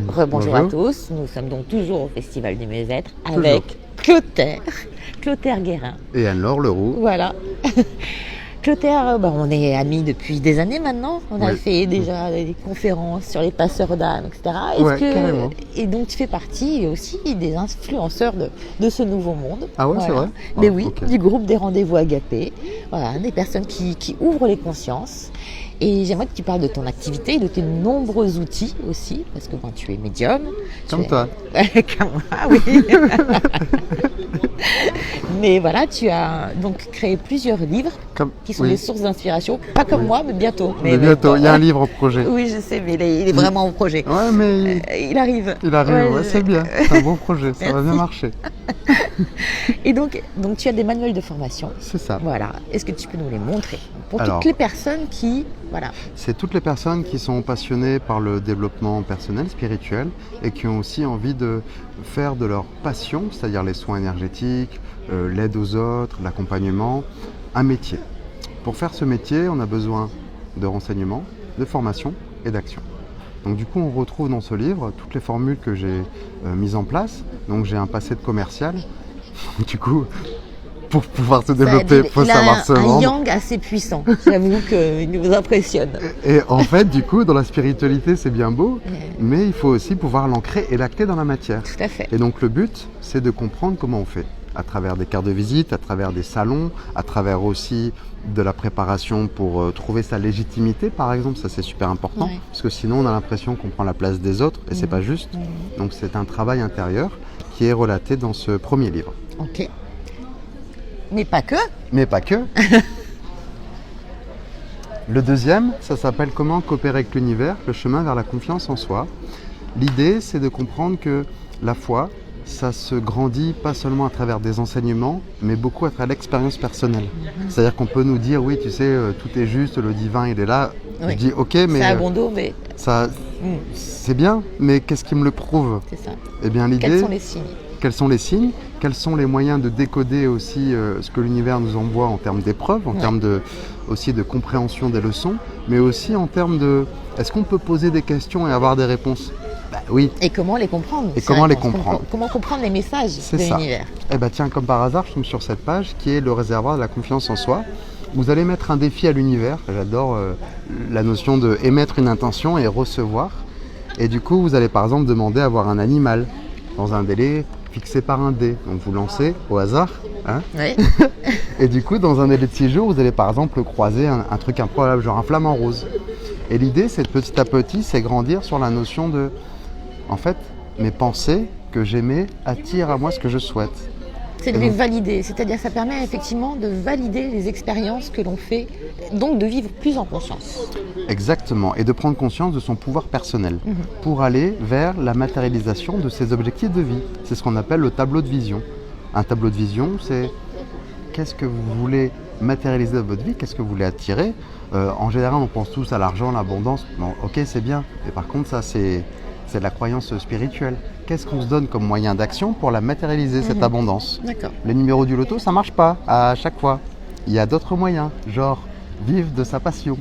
Rebonjour à Bonjour. tous, nous sommes donc toujours au Festival du Mieux-être Toujours. avec Clotaire Guérin. Et Anne-Laure Leroux. Voilà. Clotaire, on est amis depuis des années maintenant. On a Oui. fait déjà des conférences sur les passeurs d'âme, etc. Ouais, carrément. Et donc tu fais partie aussi des influenceurs de ce nouveau monde. Ah ouais, c'est vrai. Mais Ah, oui, ok. du groupe des rendez-vous agapés. Voilà, des personnes qui ouvrent les consciences. Et j'aimerais que tu parles de ton activité et de tes nombreux outils aussi, parce que tu es médium. Comme toi. Comme moi, oui. Mais voilà, tu as donc créé plusieurs livres qui sont oui. des sources d'inspiration. Pas comme Oui. moi, mais bientôt. Mais bientôt, il y a un livre en projet. Oui, je sais, mais il est vraiment en projet. Ouais, mais Il arrive. il arrive, Ouais, ouais, c'est bien. C'est un bon projet, ça va bien Merci. marcher. Et donc tu as des manuels de formation. C'est ça. Voilà. Est-ce que tu peux nous les montrer pour Alors, toutes les personnes qui, voilà. C'est toutes les personnes qui sont passionnées par le développement personnel, spirituel, et qui ont aussi envie de faire de leur passion, c'est-à-dire les soins énergétiques, l'aide aux autres, l'accompagnement, un métier. Pour faire ce métier, on a besoin de renseignements, de formation et d'action. Donc du coup, on retrouve dans ce livre toutes les formules que j'ai mises en place. Donc j'ai un passé de commercial. Du coup, pour pouvoir se développer, il faut savoir se Il a un vendre. yang assez puissant. J'avoue qu'il nous impressionne. Et en fait, du coup, dans la spiritualité, c'est bien beau, mais il faut aussi pouvoir l'ancrer et l'acter dans la matière. Tout à fait. Et donc le but, c'est de comprendre comment on fait, à travers des cartes de visite, à travers des salons, à travers aussi de la préparation pour trouver sa légitimité, par exemple. Ça, c'est super important, Ouais. parce que sinon, on a l'impression qu'on prend la place des autres, et c'est pas juste. Donc c'est un travail intérieur qui est relaté dans ce premier livre. Ok. Mais pas que. Mais pas que. Le deuxième, ça s'appelle Comment coopérer avec l'univers, le chemin vers la confiance en soi. L'idée, c'est de comprendre que la foi, ça se grandit pas seulement à travers des enseignements, mais beaucoup à travers l'expérience personnelle. C'est-à-dire qu'on peut nous dire, oui, tu sais, tout est juste, le divin, il est là. Oui. Je dis, ok, mais C'est à bon dos, mais ça, c'est bien, mais qu'est-ce qui me le prouve? c'est ça. Eh bien, l'idée, Quels sont les signes? quels sont les signes, quels sont les moyens de décoder aussi ce que l'univers nous envoie en termes d'épreuves, en termes aussi de compréhension des leçons, mais aussi en termes de est-ce qu'on peut poser des questions et avoir des réponses? Bah oui. Et comment les comprendre? Et ces comment les réponses? comprendre? Comment comprendre les messages C'est de ça. l'univers? Eh bien tiens, comme par hasard, je tombe sur cette page qui est le réservoir de la confiance en soi. Vous allez mettre un défi à l'univers. J'adore la notion de émettre une intention et recevoir. Et du coup, vous allez par exemple demander à voir un animal dans un délai fixé par un dé. Donc vous lancez au hasard. Hein, Oui. et du coup, dans un délai de 6 jours, vous allez par exemple croiser un truc improbable, genre un flamant rose. Et l'idée, c'est de petit à petit, c'est grandir sur la notion de, en fait, mes pensées que j'aimais attirent à moi ce que je souhaite. C'est de les valider. C'est-à-dire ça permet effectivement de valider les expériences que l'on fait, donc de vivre plus en conscience. Exactement, et de prendre conscience de son pouvoir personnel pour aller vers la matérialisation de ses objectifs de vie. C'est ce qu'on appelle le tableau de vision. Un tableau de vision, c'est qu'est-ce que vous voulez matérialiser dans votre vie, qu'est-ce que vous voulez attirer. En général, on pense tous à l'argent, l'abondance. Bon, ok, c'est bien, mais par contre, ça, c'est de la croyance spirituelle. Qu'est-ce qu'on se donne comme moyen d'action pour la matérialiser, cette abondance? D'accord. Les numéros du loto, ça marche pas à chaque fois. Il y a d'autres moyens, genre vivre de sa passion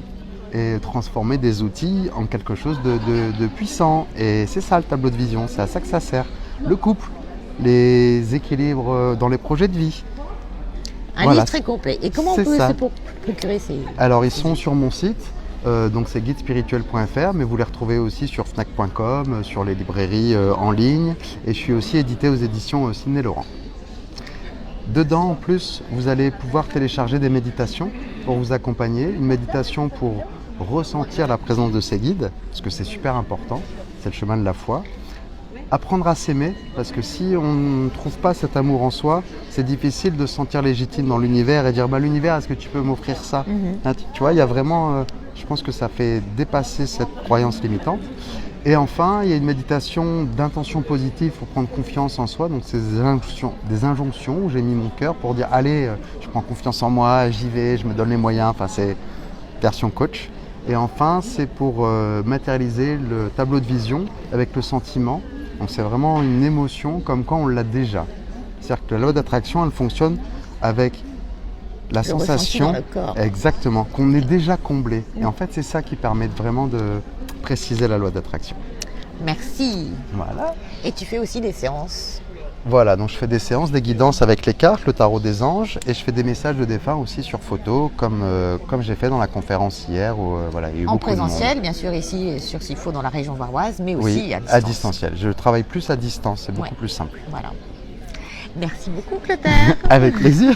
et transformer des outils en quelque chose de puissant. Et c'est ça le tableau de vision, c'est à ça que ça sert. Le couple, les équilibres dans les projets de vie. Un livre très complet. Et comment on peut se procurer ces... Alors ils sont sur mon site. Donc c'est guidespirituel.fr, mais vous les retrouvez aussi sur fnac.com, sur les librairies en ligne, et je suis aussi édité aux éditions Sidney Laurent. Dedans, en plus, vous allez pouvoir télécharger des méditations pour vous accompagner, une méditation pour ressentir la présence de ses guides, parce que c'est super important, c'est le chemin de la foi. Apprendre à s'aimer, parce que si on ne trouve pas cet amour en soi, c'est difficile de se sentir légitime dans l'univers et dire bah, l'univers, est-ce que tu peux m'offrir ça? Tu vois, il y a vraiment, je pense que ça fait dépasser cette croyance limitante. Et enfin, il y a une méditation d'intention positive pour prendre confiance en soi. Donc c'est des injonctions où j'ai mis mon cœur pour dire allez, je prends confiance en moi, j'y vais, je me donne les moyens. Enfin, c'est version coach. Et enfin, c'est pour matérialiser le tableau de vision avec le sentiment. Donc c'est vraiment une émotion comme quand on l'a déjà. C'est-à-dire que la loi d'attraction, elle fonctionne avec la sensation, dans le corps. exactement, qu'on est déjà comblé. Et en fait, c'est ça qui permet vraiment de préciser la loi d'attraction. Merci. Voilà. Et tu fais aussi des séances. Voilà, donc je fais des séances, des guidances avec les cartes, le tarot des anges, et je fais des messages de défunts aussi sur photo, comme j'ai fait dans la conférence hier, où voilà, il y a eu En beaucoup de monde. présentiel, bien sûr, ici sur Sifo, dans la région varoise, mais aussi Oui, à distance. à distanciel. Je travaille plus à distance, c'est beaucoup Ouais. plus simple. Voilà. Merci beaucoup, Clotaire. Avec plaisir.